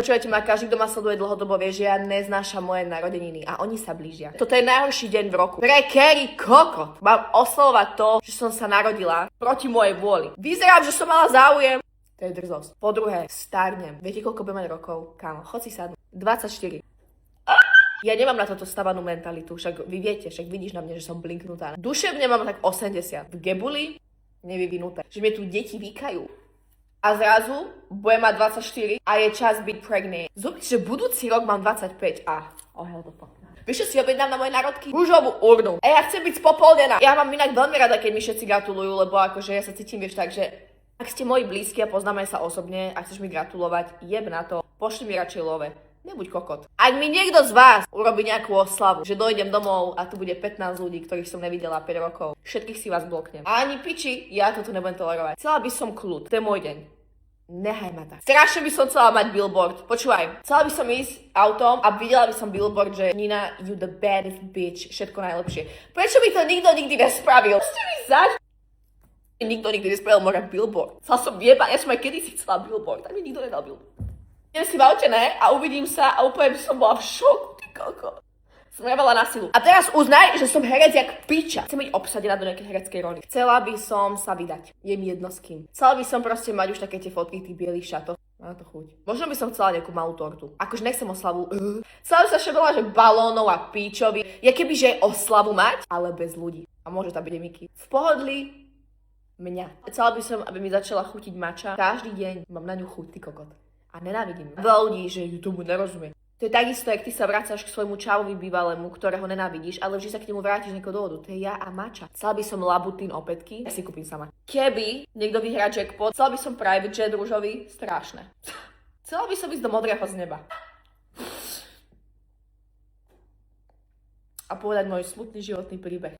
Počujete ma, každý, kto ma sleduje dlhodobo, vie, že ja neznášam moje narodeniny a oni sa blížia. Toto je najhorší deň v roku. Prekeri kokot. Mám oslovovať to, že som sa narodila proti mojej vôli. Vyzerám, že som mala záujem. To je drzosť. Po druhé, starnem. Viete, koľko budem mať rokov? Kámo, chod si sadnúť. 24. Ja nemám na toto stavanú mentalitu, však vy viete, však vidíš na mne, že som blinknutá. Duševne mám tak 80. V gebuli nevyvinuté. Že mi tu deti vykajú. A zrazu budem mať 24 a je čas byť pregnant. Zobrať, že budúci rok mám 25 a hell the fuck. Vieš, čo si objednám na moje narodky? Rúžovú urnu. A ja chcem byť spopolnená. Ja mám inak veľmi rada, keď mi všetci gratulujú, lebo akože ja sa cítim, vieš, tak, že ak ste moji blízki a poznáme sa osobne a chceš mi gratulovať, jeb na to, pošli mi radšej love. Nebuď kokot. Ak mi niekto z vás urobí nejakú oslavu, že dojdem domov a tu bude 15 ľudí, ktorých som nevidela 5 rokov, všetkých si vás bloknem. A ani piči, ja toto nebudem tolerovať. Chcela by som kľud. To je môj deň. Nehaj ma tak. Strašne by som chcela mať billboard. Počúvaj, chcela by som ísť autom a videla by som billboard, že Nina, you the baddest bitch, všetko najlepšie. Prečo by to nikto nikdy nespravil? Ste mi zač... Nikto nikdy nespravil môj billboard. Chcela som jebať, ja som aj kedysi chcela billboard, tak mi nikto nedal billboard. Idem si v aute, ne? A uvidím sa a úplne som bola v šoku, ty koko. Som revala na silu. A teraz uznaj, že som herec jak piča. Chcem byť obsadená do nejakej hereckej roli. Chcela by som sa vydať. Je mi jedno s kým. Chcela by som proste mať už také tie fotky tých bielých šatoch. Má to chuť. Možno by som chcela nejakú malú tortu. Akože nechcem oslavu. Chcela by sa šebela, že balónov a píčovi. Je keby, že oslavu mať, ale bez ľudí. A môže tam byť Miky. V pohodlí mňa. Chcela by som, aby mi začala chutiť mača. Každý deň mám na ňu chuť, ty kokot. A nenávidím. Veľa ľudí, že tomu nerozumie. To je takisto, jak ty sa vracáš k svojmu čavovi bývalému, ktorého nenávidíš, ale vždy sa k nemu vrátiš nejakého dôvodu. To je ja a mača. Chcela by som labutín opätky, ja si kúpim sama. Keby niekto vyhrá jackpot, chcela by som private jet rúžový, strašné. Chcela by som ísť do modrého z neba. A povedať môj smutný životný príbeh.